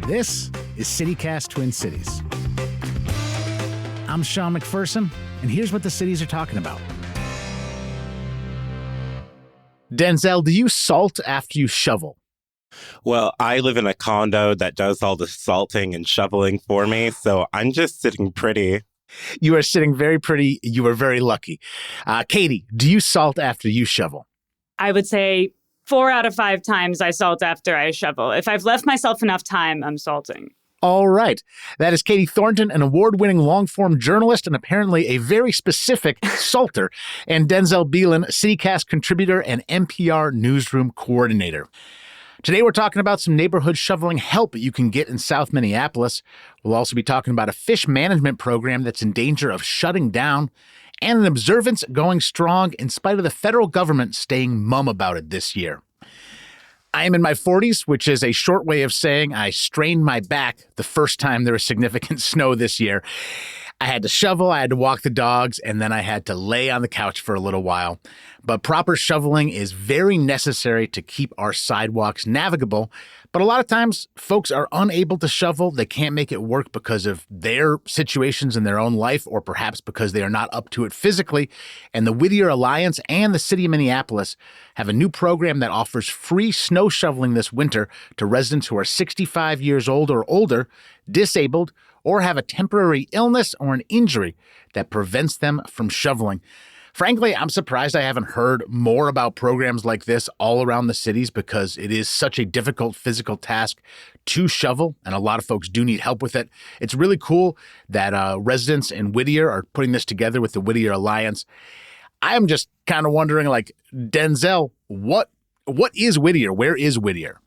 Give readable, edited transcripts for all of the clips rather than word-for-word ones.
This is CityCast Twin Cities. I'm Sean McPherson, and here's what the cities are talking about. Denzel, do you salt after you shovel? Well, I live in a condo that does all the salting and shoveling for me, so I'm just sitting pretty. You are sitting very pretty. You are very lucky. Katie, do you salt after you shovel? I would say 4 out of 5 times I salt after I shovel. If I've left myself enough time, I'm salting. All right. That is Katie Thornton, an award-winning long-form journalist and apparently a very specific salter, and Denzel Belin, CityCast contributor and NPR Newsroom coordinator. Today, we're talking about some neighborhood shoveling help you can get in South Minneapolis. We'll also be talking about a fish management program that's in danger of shutting down, and an observance going strong in spite of the federal government staying mum about it this year. I am in my 40s, which is a short way of saying I strained my back the first time there was significant snow this year. I had to shovel, I had to walk the dogs, and then I had to lay on the couch for a little while. But proper shoveling is very necessary to keep our sidewalks navigable. But a lot of times, folks are unable to shovel. They can't make it work because of their situations in their own life, or perhaps because they are not up to it physically. And the Whittier Alliance and the City of Minneapolis have a new program that offers free snow shoveling this winter to residents who are 65 years old or older, disabled, or have a temporary illness or an injury that prevents them from shoveling. Frankly, I'm surprised I haven't heard more about programs like this all around the cities because it is such a difficult physical task to shovel, and a lot of folks do need help with it. It's really cool that residents in Whittier are putting this together with the Whittier Alliance. I am just kind of wondering, Denzel, what is Whittier? Where is Whittier?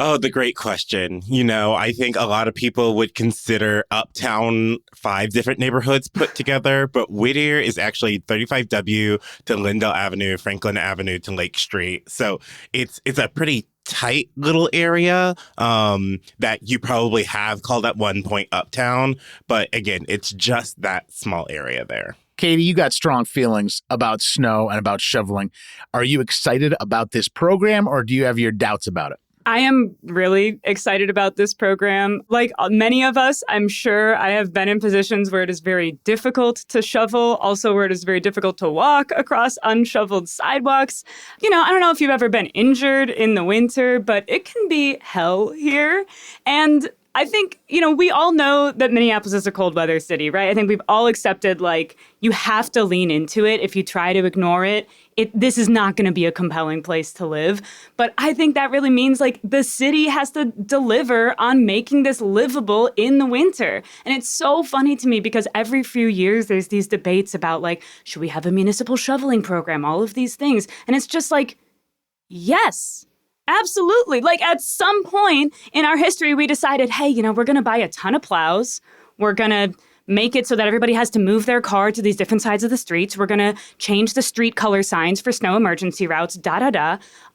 Oh, the great question. I think a lot of people would consider Uptown 5 different neighborhoods put together, but Whittier is actually 35W to Lindell Avenue, Franklin Avenue to Lake Street. So it's a pretty tight little area that you probably have called at one point Uptown. But again, it's just that small area there. Katie, you got strong feelings about snow and about shoveling. Are you excited about this program, or do you have your doubts about it? I am really excited about this program. Like many of us, I'm sure I have been in positions where it is very difficult to shovel, also where it is very difficult to walk across unshoveled sidewalks. I don't know if you've ever been injured in the winter, but it can be hell here. And I think, we all know that Minneapolis is a cold weather city, right? I think we've all accepted, you have to lean into it. If you try to ignore it, this is not going to be a compelling place to live. But I think that really means, the city has to deliver on making this livable in the winter. And it's so funny to me because every few years there's these debates about, should we have a municipal shoveling program, all of these things. And it's just yes. Absolutely. At some point in our history, we decided, hey, we're going to buy a ton of plows. We're going to make it so that everybody has to move their car to these different sides of the streets. We're going to change the street color signs for snow emergency routes,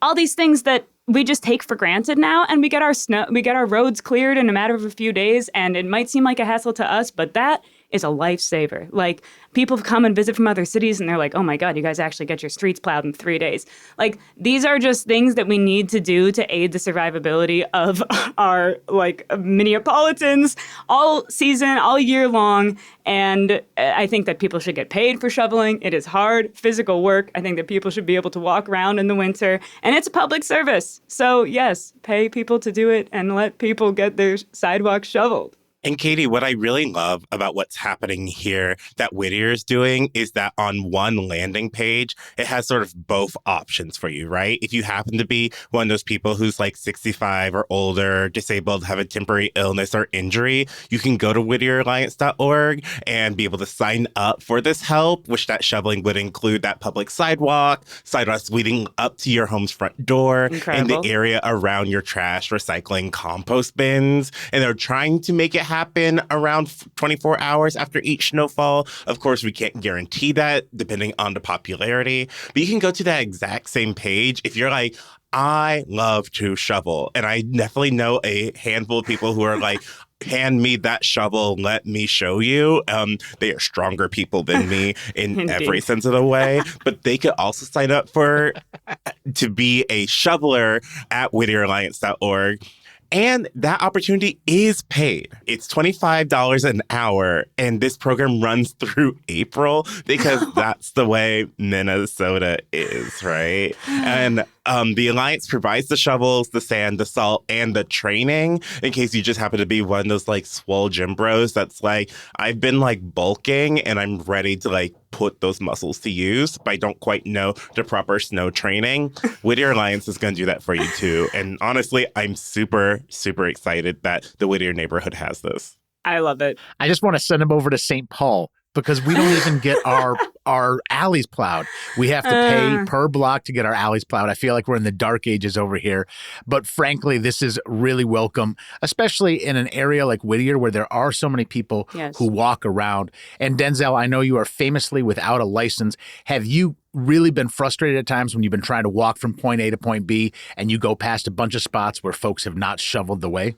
all these things that we just take for granted now. And we get our roads cleared in a matter of a few days. And it might seem like a hassle to us, but that is a lifesaver. People come and visit from other cities and they're like, oh my God, you guys actually get your streets plowed in 3 days. These are just things that we need to do to aid the survivability of our Minneapolitans all season, all year long. And I think that people should get paid for shoveling. It is hard, physical work. I think that people should be able to walk around in the winter, and it's a public service. So yes, pay people to do it and let people get their sidewalks shoveled. And Katie, what I really love about what's happening here that Whittier is doing is that on one landing page, it has sort of both options for you, right? If you happen to be one of those people who's 65 or older, disabled, have a temporary illness or injury, you can go to whittieralliance.org and be able to sign up for this help, which that shoveling would include that public sidewalks leading up to your home's front door, Incredible. and the area around your trash, recycling, compost bins. And they're trying to make it happen around 24 hours after each snowfall. Of course, we can't guarantee that depending on the popularity, but you can go to that exact same page if you're I love to shovel. And I definitely know a handful of people who are hand me that shovel, let me show you. They are stronger people than me in every sense of the way, but they could also sign up to be a shoveler at whittieralliance.org. And that opportunity is paid. It's $25 an hour, and this program runs through April because that's the way Minnesota is, right? And the Alliance provides the shovels, the sand, the salt, and the training in case you just happen to be one of those like swole gym bros that's like, I've been like bulking and I'm ready to like put those muscles to use, but I don't quite know the proper snow training. Whittier Alliance is going to do that for you too. And honestly, I'm super, super excited that the Whittier neighborhood has this. I love it. I just want to send them over to St. Paul because we don't even get our alleys plowed. We have to pay per block to get our alleys plowed. I feel like we're in the dark ages over here. But frankly, this is really welcome, especially in an area like Whittier where there are so many people who walk around. And Denzel, I know you are famously without a license. Have you really been frustrated at times when you've been trying to walk from point A to point B and you go past a bunch of spots where folks have not shoveled the way?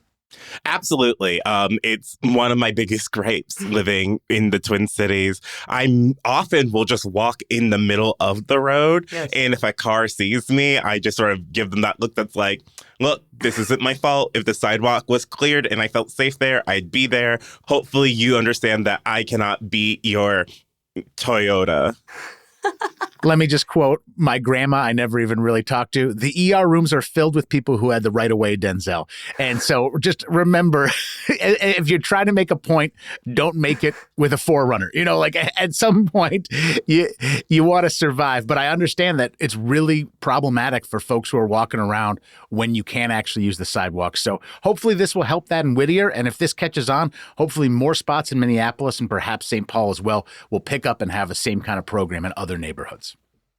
Absolutely. It's one of my biggest gripes living in the Twin Cities. I often will just walk in the middle of the road. Yes. And if a car sees me, I just sort of give them that look that's like, look, this isn't my fault. If the sidewalk was cleared and I felt safe there, I'd be there. Hopefully you understand that I cannot be your Toyota. Let me just quote my grandma I never even really talked to. The ER rooms are filled with people who had the right of way, Denzel. And so just remember, if you're trying to make a point, don't make it with a forerunner. You know, like at some point, you want to survive. But I understand that it's really problematic for folks who are walking around when you can't actually use the sidewalk. So hopefully this will help that in Whittier. And if this catches on, hopefully more spots in Minneapolis and perhaps St. Paul as well will pick up and have the same kind of program in other neighborhoods.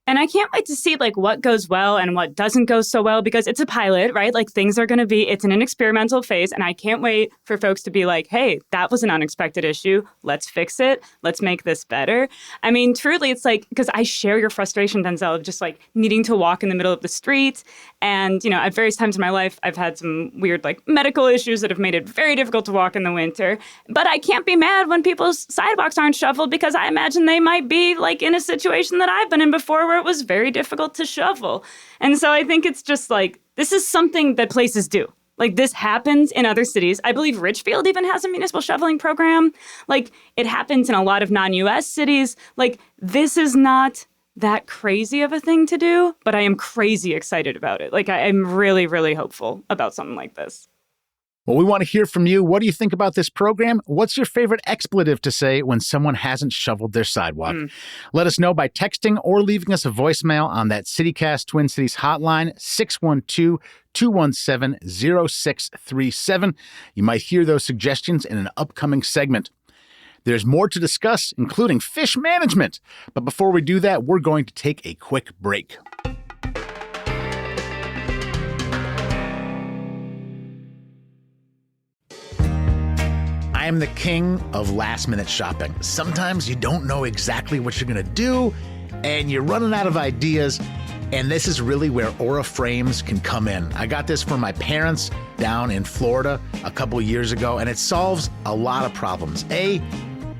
And I can't wait to see like what goes well and what doesn't go so well because it's a pilot, right? Like things are going to be, it's in an experimental phase. And I can't wait for folks to be like, hey, that was an unexpected issue. Let's fix it. Let's make this better. I mean, truly, it's like, because I share your frustration, Denzel, of just like needing to walk in the middle of the street. And, you know, at various times in my life, I've had some weird like medical issues that have made it very difficult to walk in the winter. But I can't be mad when people's sidewalks aren't shoveled because I imagine they might be like in a situation that I've been in before where it was very difficult to shovel. And so I think it's just like, this is something that places do. Like this happens in other cities. I believe Richfield even has a municipal shoveling program. Like it happens in a lot of non-US cities. Like this is not that crazy of a thing to do, but I am crazy excited about it. Like I'm really, really hopeful about something like this. Well, we want to hear from you. What do you think about this program? What's your favorite expletive to say when someone hasn't shoveled their sidewalk? Let us know by texting or leaving us a voicemail on that CityCast Twin Cities hotline, 612-217-0637. You might hear those suggestions in an upcoming segment. There's more to discuss, including fish management. But before we do that, we're going to take a quick break. I am the king of last-minute shopping. Sometimes you don't know exactly what you're going to do, and you're running out of ideas, and this is really where Aura Frames can come in. I got this from my parents down in Florida a couple years ago, and it solves a lot of problems. I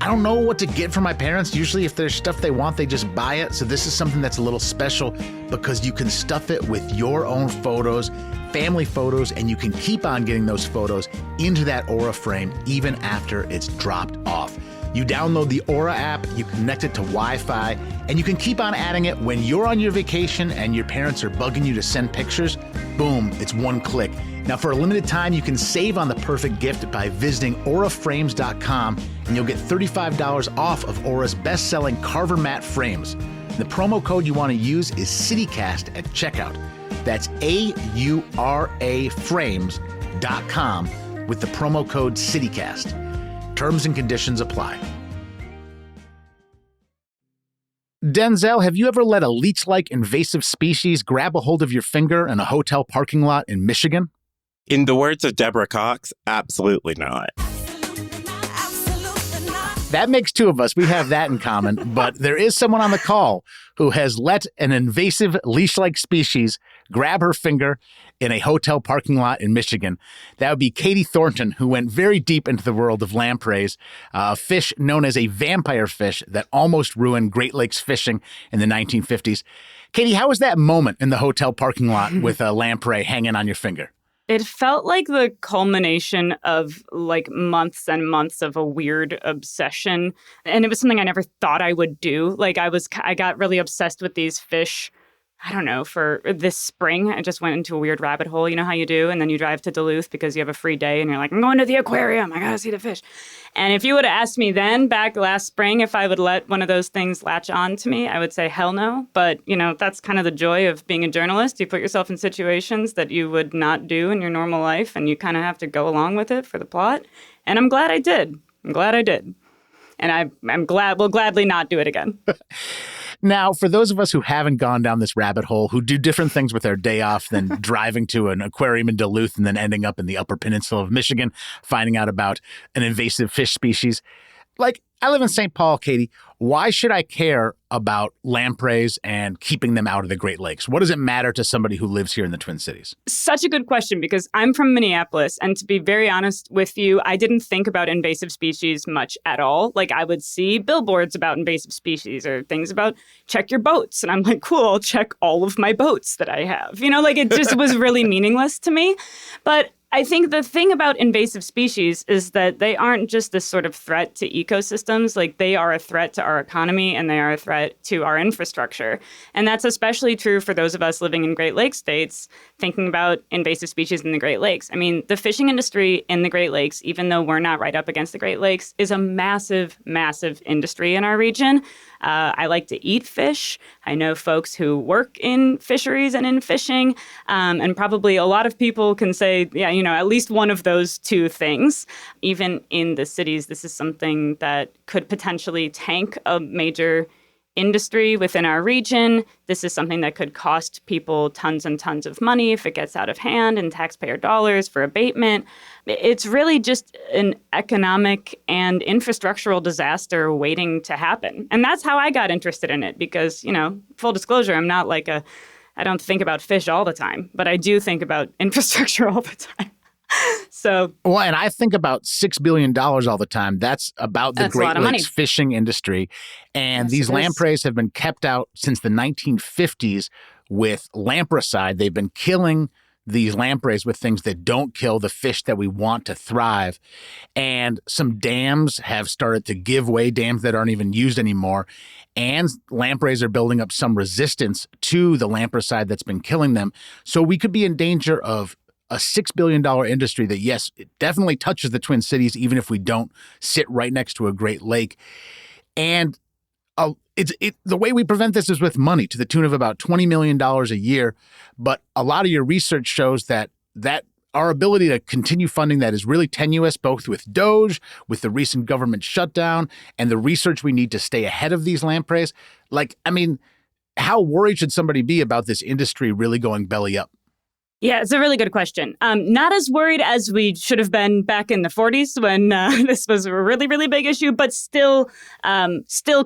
don't know what to get for my parents. Usually if there's stuff they want, they just buy it. So this is something that's a little special because you can stuff it with your own photos, family photos, and you can keep on getting those photos into that Aura frame even after it's dropped off. You download the Aura app, you connect it to Wi-Fi, and you can keep on adding it when you're on your vacation and your parents are bugging you to send pictures. Boom, it's one click. Now, for a limited time, you can save on the perfect gift by visiting auraframes.com, and you'll get $35 off of Aura's best-selling Carver Mat frames. The promo code you want to use is CityCast at checkout. That's AURA frames.com with the promo code CityCast. Terms and conditions apply. Denzel, have you ever let a leech-like invasive species grab a hold of your finger in a hotel parking lot in Michigan? In the words of Deborah Cox, absolutely not. That makes two of us. We have that in common. But there is someone on the call who has let an invasive leash-like species grab her finger in a hotel parking lot in Michigan. That would be Katie Thornton, who went very deep into the world of lampreys, a fish known as a vampire fish that almost ruined Great Lakes fishing in the 1950s. Katie, how was that moment in the hotel parking lot with a lamprey hanging on your finger? It felt like the culmination of like months and months of a weird obsession. And it was something I never thought I would do. Like I got really obsessed with these fish. I don't know, for this spring, I just went into a weird rabbit hole. You know how you do? And then you drive to Duluth because you have a free day and you're like, I'm going to the aquarium. I got to see the fish. And if you would have asked me then, back last spring, if I would let one of those things latch on to me, I would say hell no. But, that's kind of the joy of being a journalist. You put yourself in situations that you would not do in your normal life, and you kind of have to go along with it for the plot. And I'm glad I did. And I'm glad we'll gladly not do it again. Now, for those of us who haven't gone down this rabbit hole, who do different things with their day off than driving to an aquarium in Duluth and then ending up in the Upper Peninsula of Michigan, finding out about an invasive fish species, like, I live in St. Paul, Katie. Why should I care about lampreys and keeping them out of the Great Lakes? What does it matter to somebody who lives here in the Twin Cities? Such a good question, because I'm from Minneapolis. And to be very honest with you, I didn't think about invasive species much at all. Like, I would see billboards about invasive species or things about check your boats. And I'm like, cool, I'll check all of my boats that I have. It just was really meaningless to me. But I think the thing about invasive species is that they aren't just this sort of threat to ecosystems. Like, they are a threat to our economy and they are a threat to our infrastructure. And that's especially true for those of us living in Great Lakes states, thinking about invasive species in the Great Lakes. I mean, the fishing industry in the Great Lakes, even though we're not right up against the Great Lakes, is a massive, massive industry in our region. I like to eat fish. I know folks who work in fisheries and in fishing. And probably a lot of people can say, yeah, at least one of those two things. Even in the cities, this is something that could potentially tank a major industry within our region. This is something that could cost people tons and tons of money if it gets out of hand in taxpayer dollars for abatement. It's really just an economic and infrastructural disaster waiting to happen. And that's how I got interested in it because, full disclosure, I don't think about fish all the time, but I do think about infrastructure all the time. Well, and I think about $6 billion all the time. That's about the Great Lakes fishing industry. And these lampreys have been kept out since the 1950s with lampricide. They've been killing these lampreys with things that don't kill the fish that we want to thrive. And some dams have started to give way, dams that aren't even used anymore. And lampreys are building up some resistance to the lampricide that's been killing them. So we could be in danger of a $6 billion industry that, yes, it definitely touches the Twin Cities, even if we don't sit right next to a Great Lake. And the way we prevent this is with money to the tune of about $20 million a year. But a lot of your research shows that our ability to continue funding that is really tenuous, both with DOGE, with the recent government shutdown, and the research we need to stay ahead of these lampreys. How worried should somebody be about this industry really going belly up? Yeah, it's a really good question. Not as worried as we should have been back in the 40s when this was a really, really big issue, but still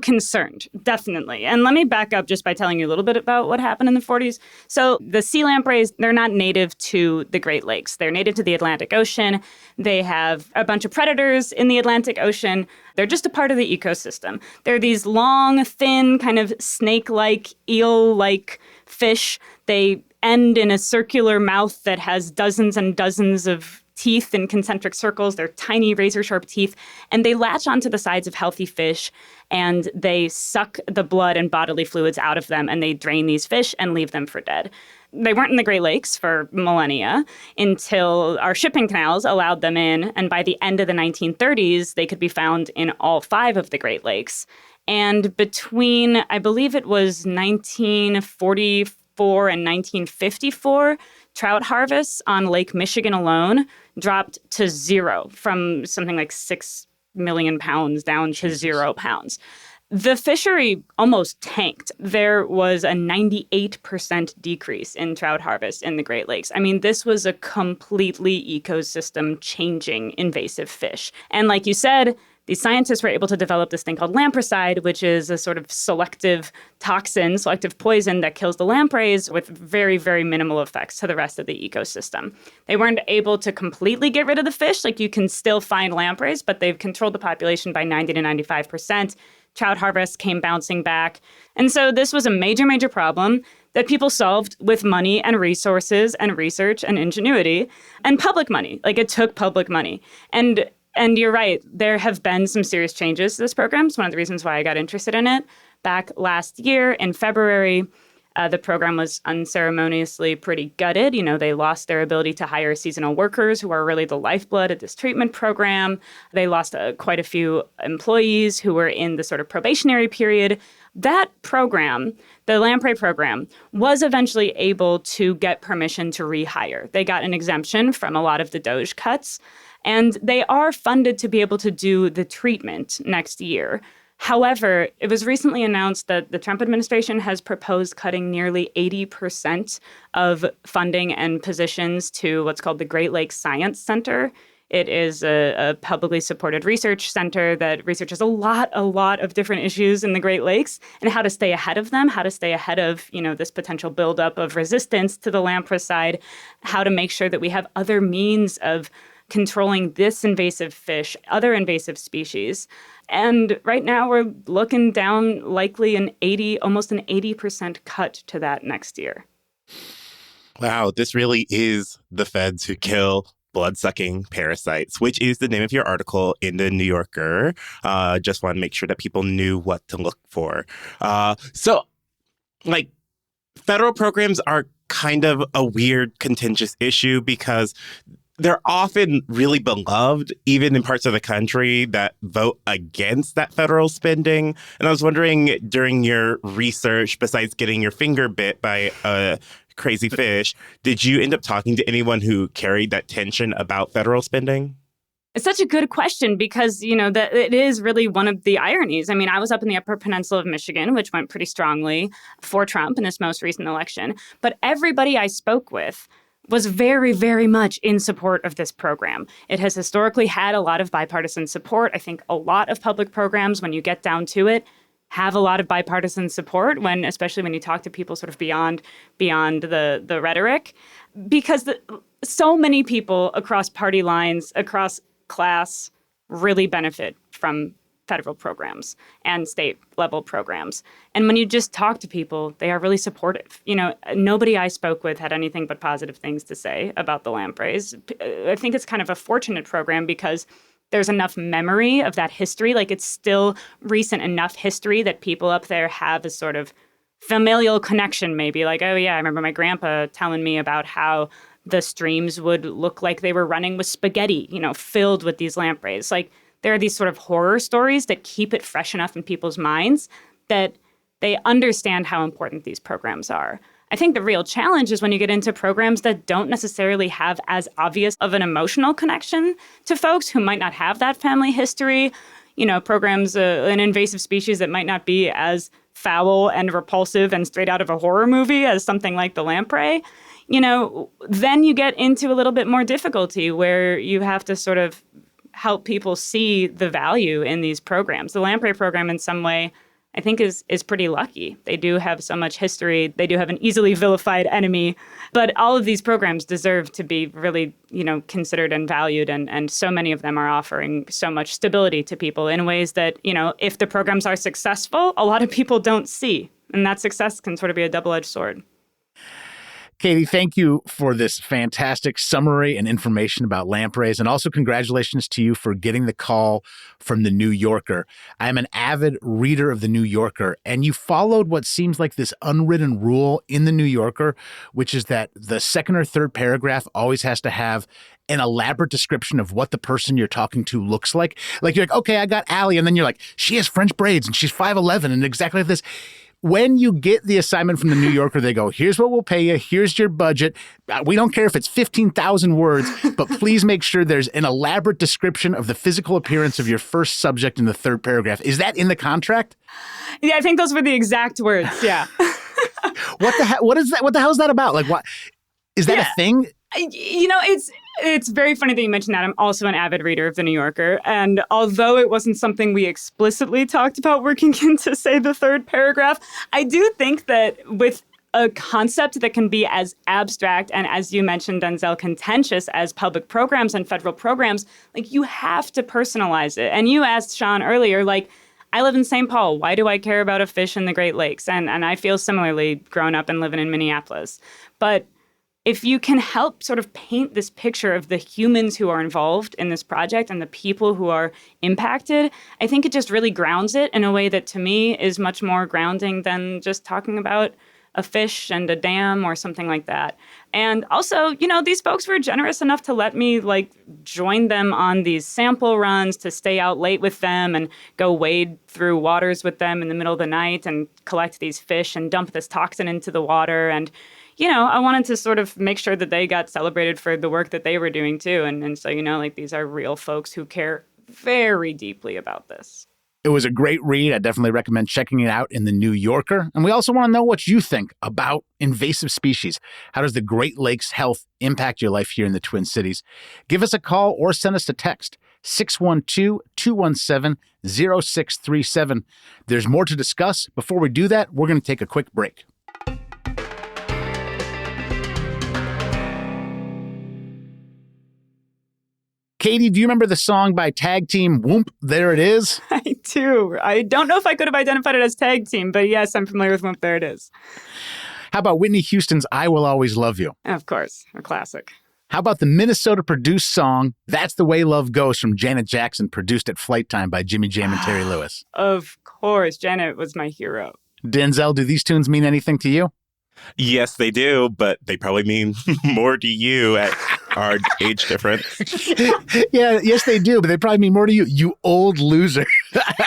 concerned, definitely. And let me back up just by telling you a little bit about what happened in the 40s. So the sea lampreys, they're not native to the Great Lakes. They're native to the Atlantic Ocean. They have a bunch of predators in the Atlantic Ocean. They're just a part of the ecosystem. They're these long, thin, kind of snake-like, eel-like fish. They end in a circular mouth that has dozens and dozens of teeth in concentric circles. They're tiny razor-sharp teeth, and they latch onto the sides of healthy fish, and they suck the blood and bodily fluids out of them, and they drain these fish and leave them for dead. They weren't in the Great Lakes for millennia until our shipping canals allowed them in, and by the end of the 1930s, they could be found in all 5 of the Great Lakes. And between, I believe it was 1944 and 1954, trout harvests on Lake Michigan alone dropped to 0 from something like 6 million pounds down to 0 pounds. The fishery almost tanked. There was a 98% decrease in trout harvest in the Great Lakes. I mean, this was a completely ecosystem-changing invasive fish. And like you said, these scientists were able to develop this thing called lampricide, which is a sort of selective toxin, selective poison that kills the lampreys with very, very minimal effects to the rest of the ecosystem. They weren't able to completely get rid of the fish. Like, you can still find lampreys, but they've controlled the population by 90 to 95%. Trout harvest came bouncing back. And so this was a major, major problem. that people solved with money and resources and research and ingenuity and public money. Like, it took public money. And you're right, there have been some serious changes to this program. It's one of the reasons why I got interested in it. Back last year in February, the program was unceremoniously pretty gutted. You know, they lost their ability to hire seasonal workers who are really the lifeblood of this treatment program. They lost quite a few employees who were in the sort of probationary period. That program, the Lamprey program, was eventually able to get permission to rehire. They got an exemption from a lot of the DOGE cuts, and they are funded to be able to do the treatment next year. However, it was recently announced that the Trump administration has proposed cutting nearly 80% of funding and positions to what's called the Great Lakes Science Center. It is a publicly supported research center that researches a lot of different issues in the Great Lakes and how to stay ahead of them, how to stay ahead of, this potential buildup of resistance to the lampricide, how to make sure that we have other means of controlling this invasive fish, other invasive species. And right now we're looking down likely almost an 80% cut to that next year. Wow, this really is the feds who kill blood-sucking parasites, which is the name of your article in the New Yorker. Just want to make sure that people knew what to look for. Federal programs are kind of a weird, contentious issue because they're often really beloved, even in parts of the country that vote against that federal spending. And I was wondering, during your research, besides getting your finger bit by a crazy fish, did you end up talking to anyone who carried that tension about federal spending? It's such a good question because, that it is really one of the ironies. I mean, I was up in the Upper Peninsula of Michigan, which went pretty strongly for Trump in this most recent election. But everybody I spoke with was very, very much in support of this program. It has historically had a lot of bipartisan support. I think a lot of public programs, when you get down to it, have a lot of bipartisan support, especially when you talk to people sort of beyond the rhetoric, because so many people across party lines, across class, really benefit from federal programs and state level programs. And when you just talk to people, they are really supportive. Nobody I spoke with had anything but positive things to say about the lampreys. I think it's kind of a fortunate program because there's enough memory of that history. Like, it's still recent enough history that people up there have a sort of familial connection, maybe. Like, oh yeah, I remember my grandpa telling me about how the streams would look like they were running with spaghetti, filled with these lampreys. Like, there are these sort of horror stories that keep it fresh enough in people's minds that they understand how important these programs are. I think the real challenge is when you get into programs that don't necessarily have as obvious of an emotional connection to folks who might not have that family history, programs, an invasive species that might not be as foul and repulsive and straight out of a horror movie as something like the lamprey. Then you get into a little bit more difficulty where you have to sort of help people see the value in these programs. The lamprey program, in some way, I think is pretty lucky. They do have so much history. They do have an easily vilified enemy. But all of these programs deserve to be really, considered and valued. And so many of them are offering so much stability to people in ways that, if the programs are successful, a lot of people don't see. And that success can sort of be a double-edged sword. Katie, thank you for this fantastic summary and information about lampreys. And also congratulations to you for getting the call from the New Yorker. I am an avid reader of the New Yorker, and you followed what seems like this unwritten rule in the New Yorker, which is that the second or third paragraph always has to have an elaborate description of what the person you're talking to looks like. Like, you're like, okay, I got Allie. And then you're like, she has French braids and she's 5'11" and exactly like this. When you get the assignment from the New Yorker, they go, here's what we'll pay you. Here's your budget. We don't care if it's 15,000 words, but please make sure there's an elaborate description of the physical appearance of your first subject in the third paragraph. Is that in the contract? Yeah, I think those were the exact words. Yeah. What the hell? What is that? What the hell is that about? Like, what is that a thing? It's very funny that you mentioned that. I'm also an avid reader of The New Yorker. And although it wasn't something we explicitly talked about working into, say, the third paragraph, I do think that with a concept that can be as abstract and, as you mentioned, Denzel, contentious as public programs and federal programs, like, you have to personalize it. And you asked Sean earlier, like, I live in St. Paul. Why do I care about a fish in the Great Lakes? And I feel similarly growing up and living in Minneapolis. But if you can help sort of paint this picture of the humans who are involved in this project and the people who are impacted, I think it just really grounds it in a way that to me is much more grounding than just talking about a fish and a dam or something like that. And also, these folks were generous enough to let me join them on these sample runs, to stay out late with them and go wade through waters with them in the middle of the night and collect these fish and dump this toxin into the water. And I wanted to sort of make sure that they got celebrated for the work that they were doing too. And so, these are real folks who care very deeply about this. It was a great read. I definitely recommend checking it out in the New Yorker. And we also want to know what you think about invasive species. How does the Great Lakes health impact your life here in the Twin Cities? Give us a call or send us a text, 612-217-0637. There's more to discuss. Before we do that, we're going to take a quick break. Katie, do you remember the song by Tag Team Whoomp, There It Is? I do. I don't know if I could have identified it as Tag Team, but yes, I'm familiar with Whoomp, There It Is. How about Whitney Houston's I Will Always Love You? Of course, a classic. How about the Minnesota-produced song That's the Way Love Goes from Janet Jackson, produced at Flight Time by Jimmy Jam and Terry Lewis? Of course, Janet was my hero. Denzel, do these tunes mean anything to you? Yes, they do, but they probably mean more to you at our age difference. Yes, they do, but they probably mean more to you, you old loser.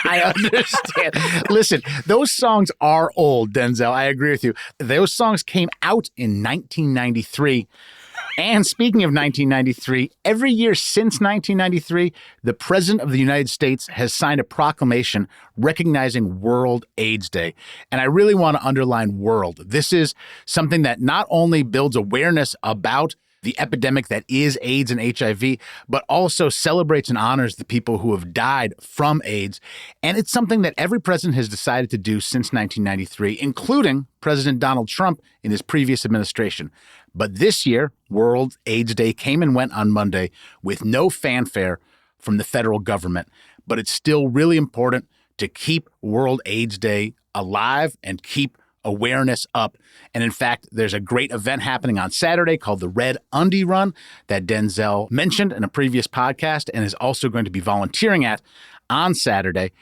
I understand. Listen, those songs are old, Denzel. I agree with you. Those songs came out in 1993. And speaking of 1993, every year since 1993, the President of the United States has signed a proclamation recognizing World AIDS Day. And I really want to underline world. This is something that not only builds awareness about the epidemic that is AIDS and HIV, but also celebrates and honors the people who have died from AIDS. And it's something that every president has decided to do since 1993, including President Donald Trump in his previous administration. But this year, World AIDS Day came and went on Monday with no fanfare from the federal government. But it's still really important to keep World AIDS Day alive and keep awareness up. And in fact, there's a great event happening on Saturday called the Red Undie Run that Denzel mentioned in a previous podcast and is also going to be volunteering at on Saturday.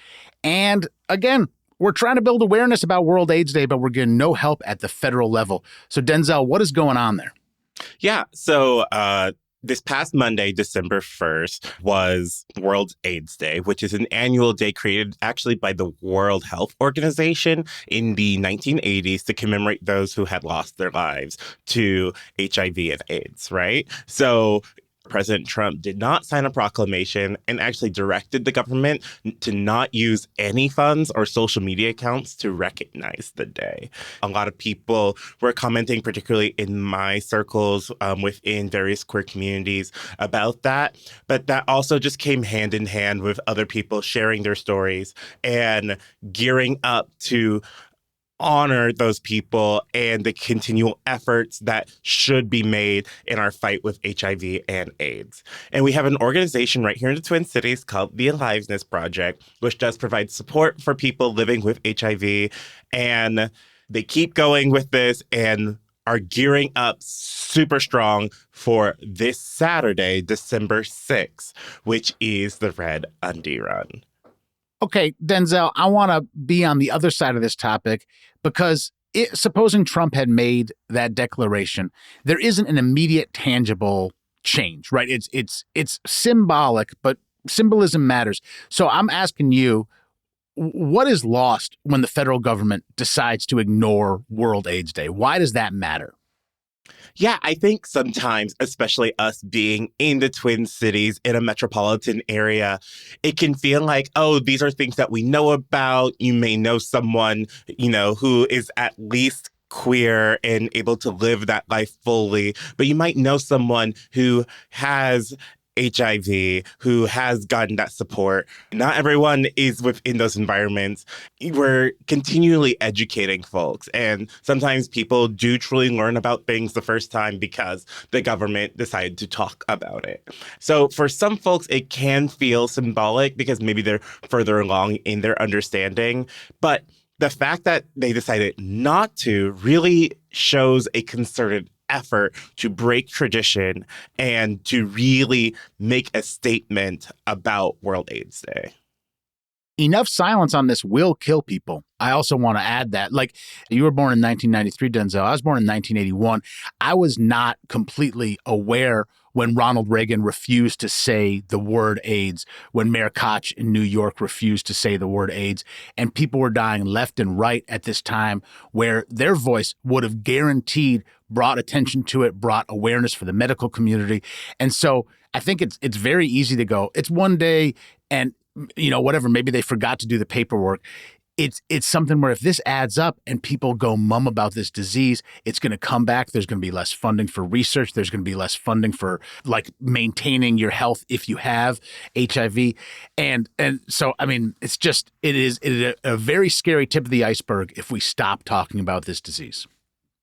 And again, we're trying to build awareness about World AIDS Day, but we're getting no help at the federal level. So Denzel, what is going on there? Yeah. So this past Monday, December 1st, was World AIDS Day, which is an annual day created actually by the World Health Organization in the 1980s to commemorate those who had lost their lives to HIV and AIDS, right? So President Trump did not sign a proclamation and actually directed the government to not use any funds or social media accounts to recognize the day. A lot of people were commenting, particularly in my circles within various queer communities, about that. But that also just came hand in hand with other people sharing their stories and gearing up to honor those people and the continual efforts that should be made in our fight with HIV and AIDS. And we have an organization right here in the Twin Cities called the Aliveness Project, which does provide support for people living with HIV. And they keep going with this and are gearing up super strong for this Saturday, December 6th, which is the Red Undie Run. Okay, Denzel, I want to be on the other side of this topic because supposing Trump had made that declaration, there isn't an immediate tangible change, right? It's symbolic, but symbolism matters. So I'm asking you, what is lost when the federal government decides to ignore World AIDS Day? Why does that matter? Yeah, I think sometimes, especially us being in the Twin Cities, in a metropolitan area, it can feel like, oh, these are things that we know about. You may know someone, who is at least queer and able to live that life fully, but you might know someone who has HIV who has gotten that support. Not everyone is within those environments. We're continually educating folks. And sometimes people do truly learn about things the first time because the government decided to talk about it. So for some folks, it can feel symbolic because maybe they're further along in their understanding. But the fact that they decided not to really shows a concerted effort to break tradition and to really make a statement about World AIDS Day. Enough silence on this will kill people. I also want to add that, like, you were born in 1993, Denzel. I was born in 1981. I was not completely aware when Ronald Reagan refused to say the word AIDS, when Mayor Koch in New York refused to say the word AIDS, and people were dying left and right at this time where their voice would have guaranteed brought attention to it, brought awareness for the medical community. And so I think it's very easy to go, it's one day and, whatever, maybe they forgot to do the paperwork. It's something where if this adds up and people go mum about this disease, it's going to come back. There's going to be less funding for research. There's going to be less funding for like maintaining your health if you have HIV. And so, I mean, it is a very scary tip of the iceberg if we stop talking about this disease.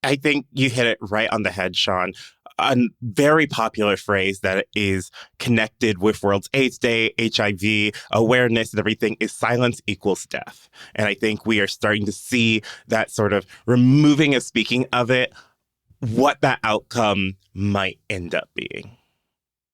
I think you hit it right on the head, Sean. A very popular phrase that is connected with World AIDS Day, HIV, awareness and everything is silence equals death. And I think we are starting to see that sort of removing of speaking of it, what that outcome might end up being.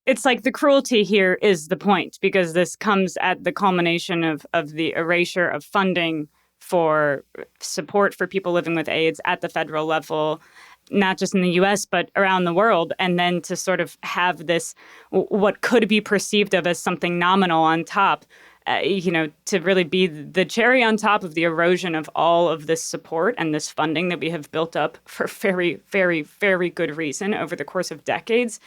It's like the cruelty here is the point, because this comes at the culmination of the erasure of funding for support for people living with AIDS at the federal level, not just in the U.S., but around the world. And then to sort of have this, what could be perceived of as something nominal on top, to really be the cherry on top of the erosion of all of this support and this funding that we have built up for very, very, very good reason over the course of decades.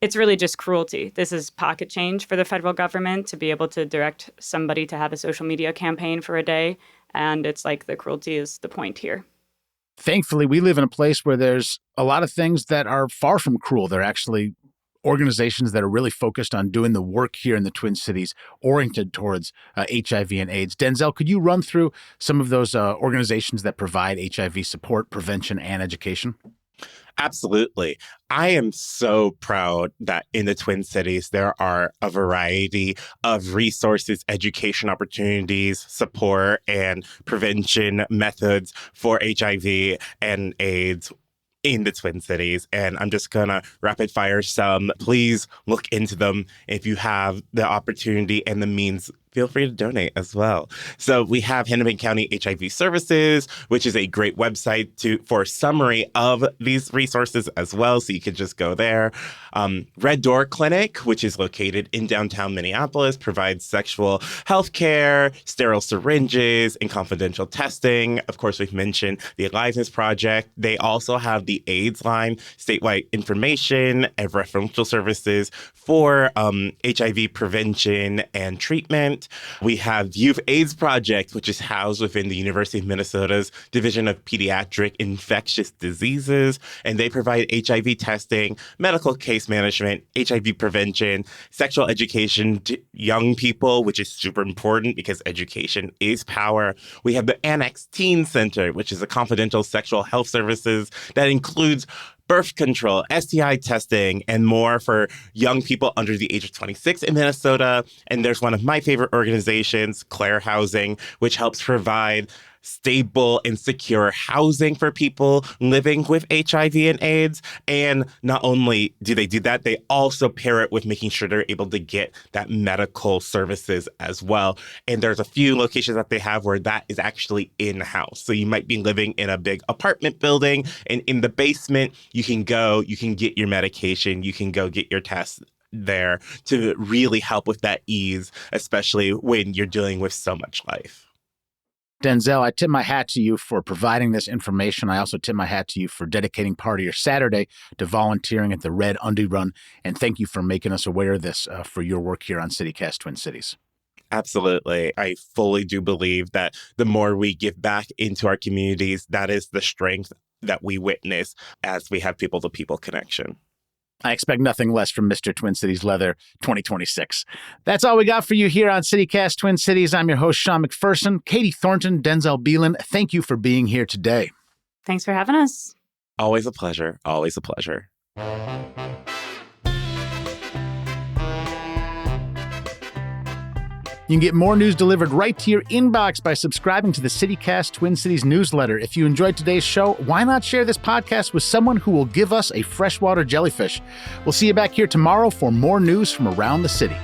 It's really just cruelty. This is pocket change for the federal government to be able to direct somebody to have a social media campaign for a day. And it's like the cruelty is the point here. Thankfully, we live in a place where there's a lot of things that are far from cruel. They're actually organizations that are really focused on doing the work here in the Twin Cities, oriented towards HIV and AIDS. Denzel, could you run through some of those organizations that provide HIV support, prevention, and education? Absolutely. I am so proud that in the Twin Cities, there are a variety of resources, education opportunities, support, and prevention methods for HIV and AIDS in the Twin Cities. And I'm just going to rapid fire some. Please look into them. If you have the opportunity and the means, feel free to donate as well. So we have Hennepin County HIV Services, which is a great website for a summary of these resources as well. So you could just go there. Red Door Clinic, which is located in downtown Minneapolis, provides sexual health care, sterile syringes, and confidential testing. Of course, we've mentioned the Aliveness Project. They also have the AIDS line, statewide information and referential services for HIV prevention and treatment. We have Youth AIDS Project, which is housed within the University of Minnesota's Division of Pediatric Infectious Diseases, and they provide HIV testing, medical case management, HIV prevention, sexual education to young people, which is super important because education is power. We have the Annex Teen Center, which is a confidential sexual health services that includes birth control, STI testing, and more for young people under the age of 26 in Minnesota. And there's one of my favorite organizations, Claire Housing, which helps provide stable and secure housing for people living with HIV and AIDS. And not only do they do that, they also pair it with making sure they're able to get that medical services as well. And there's a few locations that they have where that is actually in-house. So you might be living in a big apartment building, and in the basement, you can get your medication, you can go get your tests there to really help with that ease, especially when you're dealing with so much life. Denzel, I tip my hat to you for providing this information. I also tip my hat to you for dedicating part of your Saturday to volunteering at the Red Undie Run. And thank you for making us aware of this for your work here on CityCast Twin Cities. Absolutely. I fully do believe that the more we give back into our communities, that is the strength that we witness as we have people-to-people connection. I expect nothing less from Mr. Twin Cities Leather 2026. That's all we got for you here on CityCast Twin Cities. I'm your host, Sean McPherson. Katie Thornton, Denzel Belin, thank you for being here today. Thanks for having us. Always a pleasure. Always a pleasure. You can get more news delivered right to your inbox by subscribing to the CityCast Twin Cities newsletter. If you enjoyed today's show, why not share this podcast with someone who will give us a freshwater jellyfish? We'll see you back here tomorrow for more news from around the city.